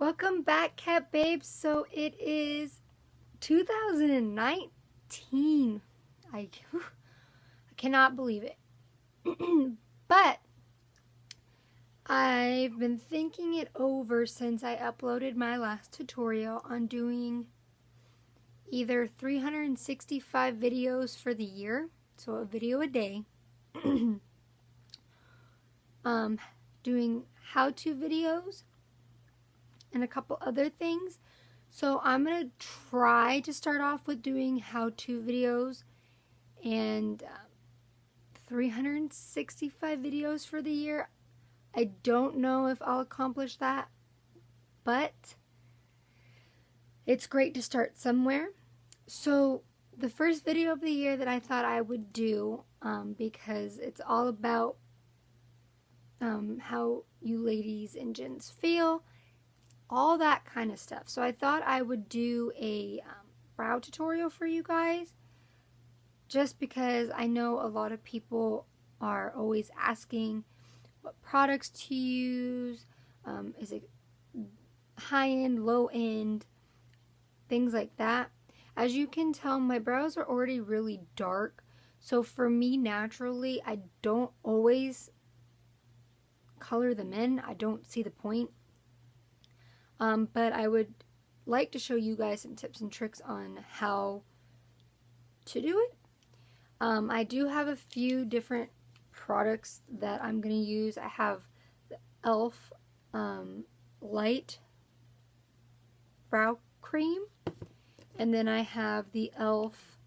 Welcome back, Cat Babes. So it is 2019. I cannot believe it. But I've been thinking it over since I uploaded my last tutorial on doing either 365 videos for the year, so a video a day, doing how-to videos, and a couple other things. So I'm going to try to start off with doing how-to videos and 365 videos for the year. I don't know if I'll accomplish that, but it's great to start somewhere. So the first video of the year that I thought I would do, because it's all about how you ladies and gents feel, all that kind of stuff. So I thought I would do a brow tutorial for you guys, just because I know a lot of people are always asking what products to use, is it high-end, low-end, things like that. As you can tell, my brows are already really dark, so for me naturally I don't always color them in. I don't see the point. But I would like to show you guys some tips and tricks on how to do it. I do have a few different products that I'm going to use. I have the e.l.f. Light Brow Cream, and then I have the e.l.f.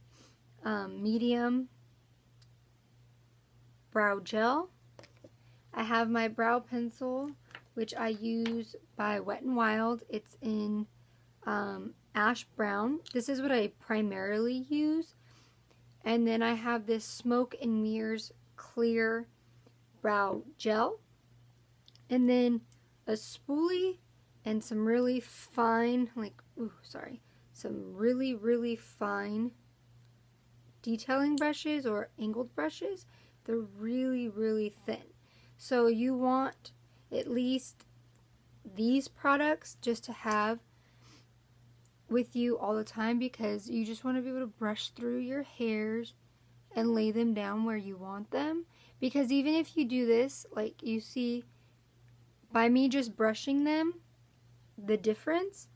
Medium Brow Gel. I have my brow pencil, which I use by Wet n Wild. It's in ash brown. This is what I primarily use. And then I have this Smoke and Mirrors clear brow gel. And then a spoolie and some really fine, some really fine detailing brushes or angled brushes. They're really thin. So you want at least these products just to have with you all the time, because you just want to be able to brush through your hairs and lay them down where you want them. Because even if you do this, like you see by me just brushing them, the difference,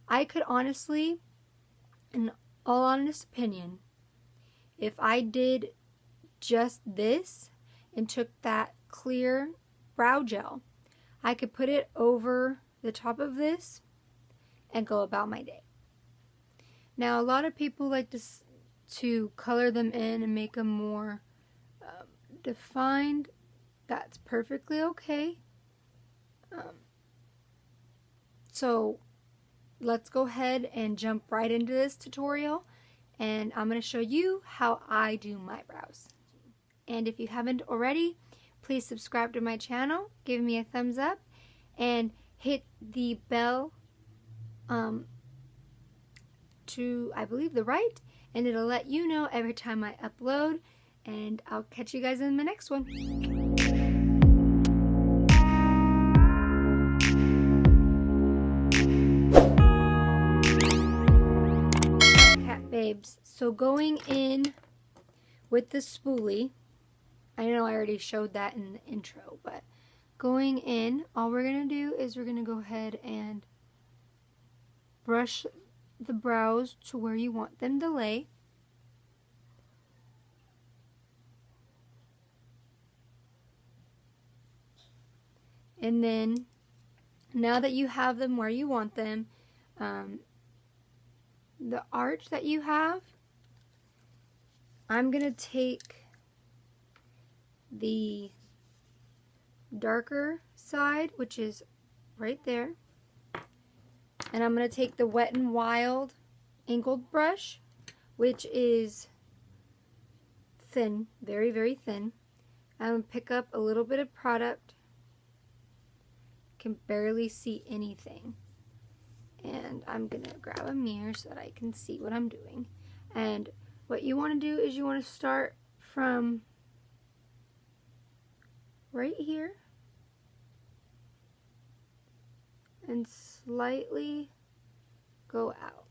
I could honestly, in all honest opinion, if I did just this and took that clear brow gel, I could put it over the top of this and go about my day. Now, a lot of people like to color them in and make them more defined. That's perfectly okay. So let's go ahead and jump right into this tutorial, and I'm going to show you how I do my brows. And if you haven't already, please subscribe to my channel, give me a thumbs up, and hit the bell to, I believe, the right, and it'll let you know every time I upload, and I'll catch you guys in the next one. Cat babes, so going in with the spoolie, I know I already showed that in the intro, but going in, all we're going to do is we're going to go ahead and brush the brows to where you want them to lay. And then, now that you have them where you want them, the arch that you have, I'm going to take the darker side, which is right there, and I'm going to take the Wet n Wild angled brush, which is thin, very thin. I'm going to pick up a little bit of product. Can barely see anything, and I'm going to grab a mirror so that I can see what I'm doing. And what you want to do is you want to start from right here and slightly go out.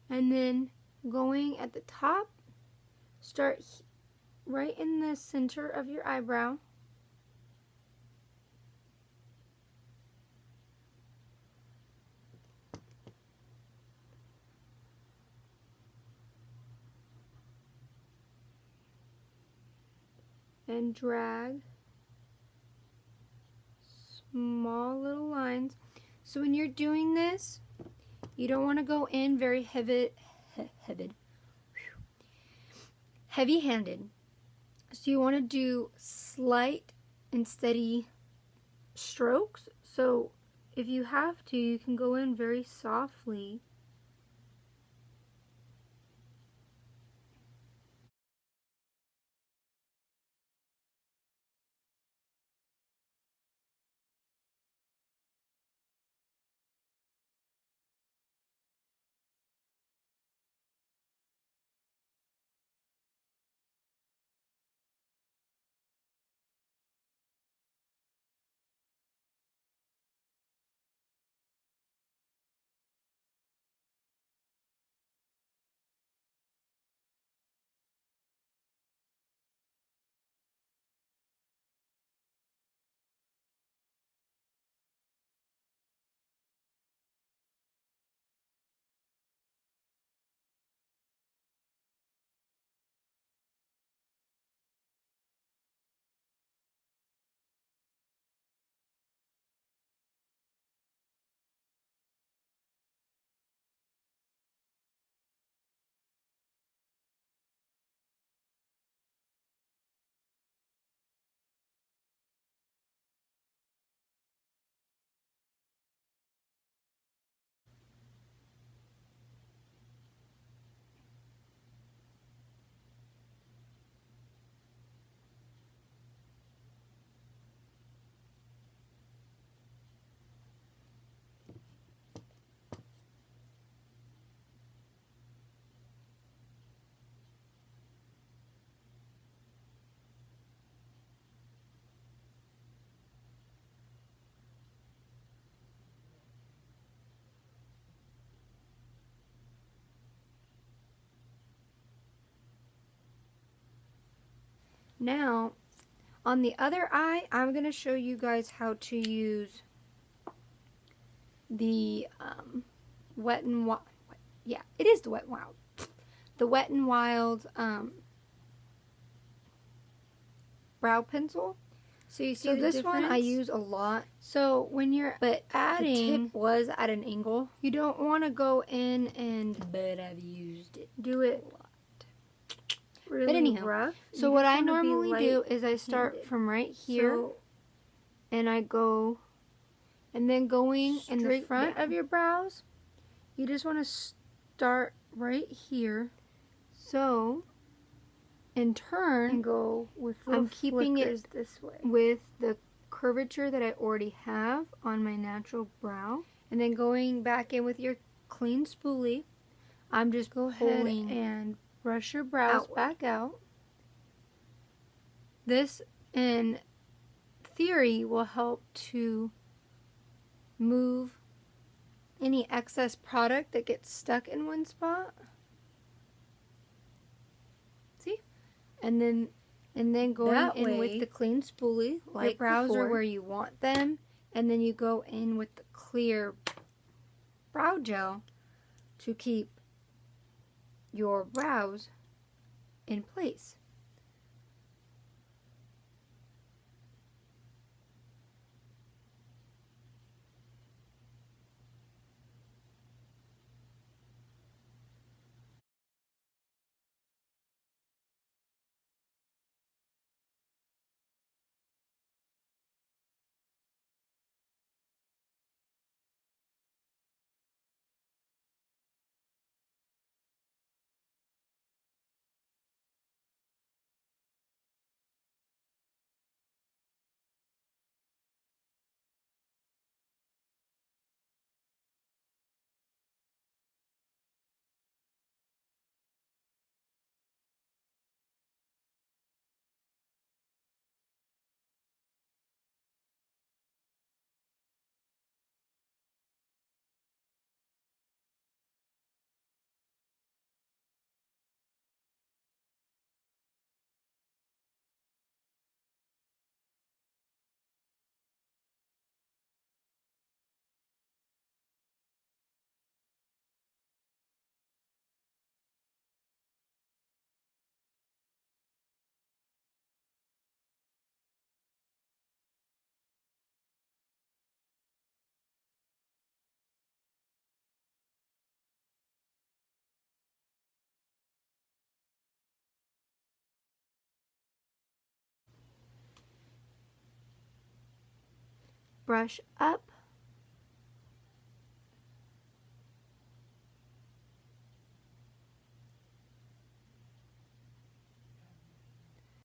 And then going at the top, start right in the center of your eyebrow. And drag small little lines. So when you're doing this, you don't want to go in very heavy-handed. So you want to do slight and steady strokes. So if you have to, you can go in very softly. Now, on the other eye, I'm going to show you guys how to use the Wet n Wild. Yeah, it is the Wet n Wild. The Wet n Wild brow pencil. So you see this one I use a lot. So when you're adding, the tip was at an angle. You don't want to go in and I've used it do it a lot. Really but anyhow, rough. So what I normally do is I start from right here, and I go, and then going in the front of your brows, you just want to start right here. So, and turn and go with I'm keeping it this way with the curvature that I already have on my natural brow, and then going back in with your clean spoolie. I'm just go ahead and brush your brows back out. This, in theory, will help to move any excess product that gets stuck in one spot. See? And then going in with the clean spoolie, like your brows are where you want them, and then you go in with the clear brow gel to keep your brows in place. brush up